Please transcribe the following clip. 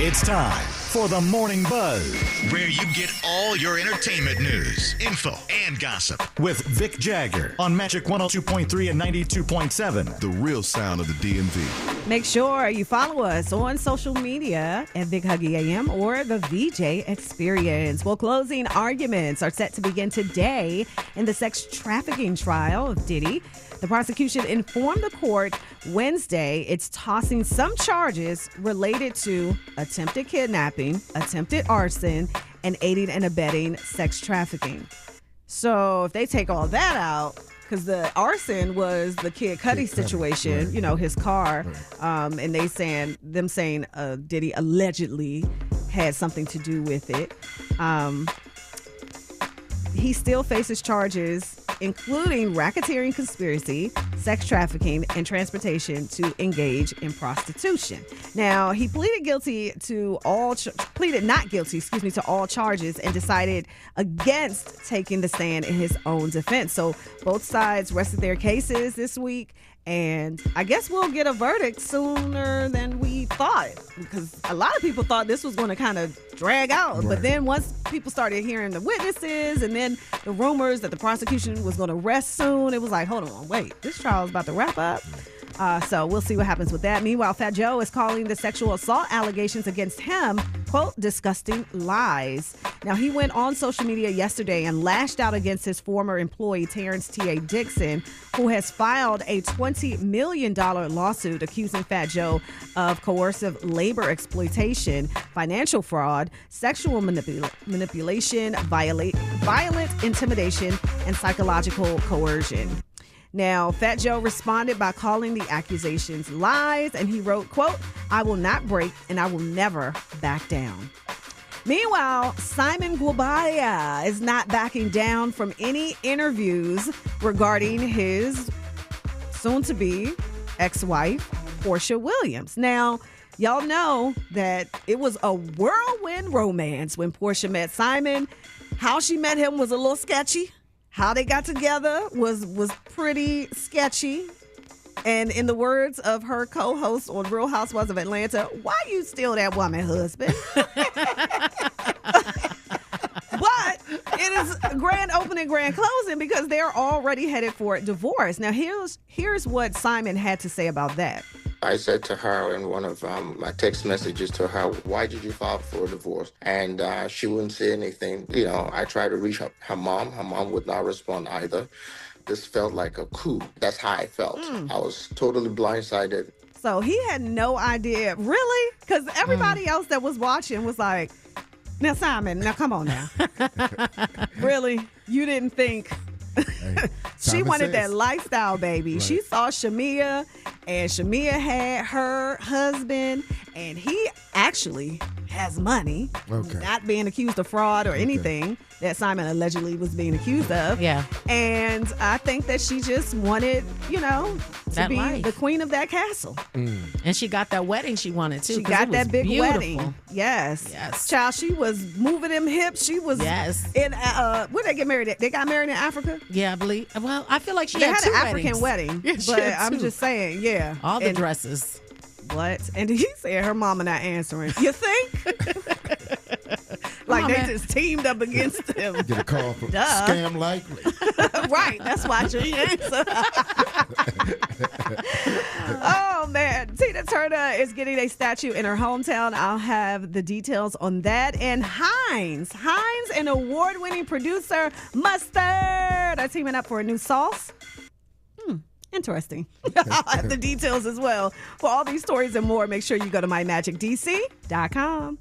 It's time for the Morning Buzz where you get all your entertainment news, info, and gossip. With Vic Jagger on Magic 102.3 and 92.7. The real sound of the DMV. Make sure you follow us on social media at Vic Huggy AM or the VJ Experience. Well, closing arguments are set to begin today in the sex trafficking trial of Diddy. The prosecution informed the court Wednesday it's tossing some charges related to attempted kidnapping, attempted arson, and aiding and abetting sex trafficking. So if they take all that out, because the arson was the Kid Cudi situation, right. You know, his car, right. And them saying Diddy allegedly had something to do with it. He still faces charges including racketeering conspiracy, sex trafficking, and transportation to engage in prostitution. Now, he pleaded not guilty to all charges and decided against taking the stand in his own defense. So both sides rested their cases this week. And I guess we'll get a verdict sooner than we thought, because a lot of people thought this was going to kind of drag out. Right. But then once people started hearing the witnesses and then the rumors that the prosecution was going to rest soon, it was like, hold on, wait, this trial is about to wrap up. So we'll see what happens with that. Meanwhile, Fat Joe is calling the sexual assault allegations against him, quote, disgusting lies. Now, he went on social media yesterday and lashed out against his former employee, Terrence T.A. Dixon, who has filed a $20 million lawsuit accusing Fat Joe of coercive labor exploitation, financial fraud, sexual manipulation, violent intimidation, and psychological coercion. Now, Fat Joe responded by calling the accusations lies, and he wrote, quote, I will not break and I will never back down. Meanwhile, Simon Guobadia is not backing down from any interviews regarding his soon-to-be ex-wife, Porsha Williams. Now, y'all know that it was a whirlwind romance when Porsha met Simon. How she met him was a little sketchy. How they got together was pretty sketchy. And in the words of her co-host on Real Housewives of Atlanta, why you steal that woman, husband? But it is grand opening, grand closing, because they're already headed for a divorce. Now, here's what Simon had to say about that. I said to her in one of my text messages to her, why did you file for a divorce? And she wouldn't say anything. You know, I tried to reach her mom. Her mom would not respond either. This felt like a coup. That's how I felt. I was totally blindsided. So he had no idea. Really? Because everybody else that was watching was like, now, Simon, now come on now. Really? You didn't think... She wanted that lifestyle, baby. Right. She saw Shamia, and Shamia had her husband, and he actually has money. Okay. Not being accused of fraud or anything that Simon allegedly was being accused of. Yeah. And I think that she just wanted, to that be life. The queen of that castle. And she got that wedding she wanted, too. She got that big beautiful. Wedding. Yes. Child, she was moving them hips. She was in, where they get married at? They got married in Africa? Yeah, I believe. Well, I feel like she had had two an African wedding. But I'm just saying, yeah. All the dresses. What? And he said her mama not answering. You think? Like they just teamed up against him. Get a call from Scam Likely. Right. That's why she answered. Oh, man. Tina Turner is getting a statue in her hometown. I'll have the details on that. And Heinz, an award-winning producer, Mustard, are teaming up for a new sauce. Interesting. I'll have the details as well. For all these stories and more, make sure you go to mymagicdc.com.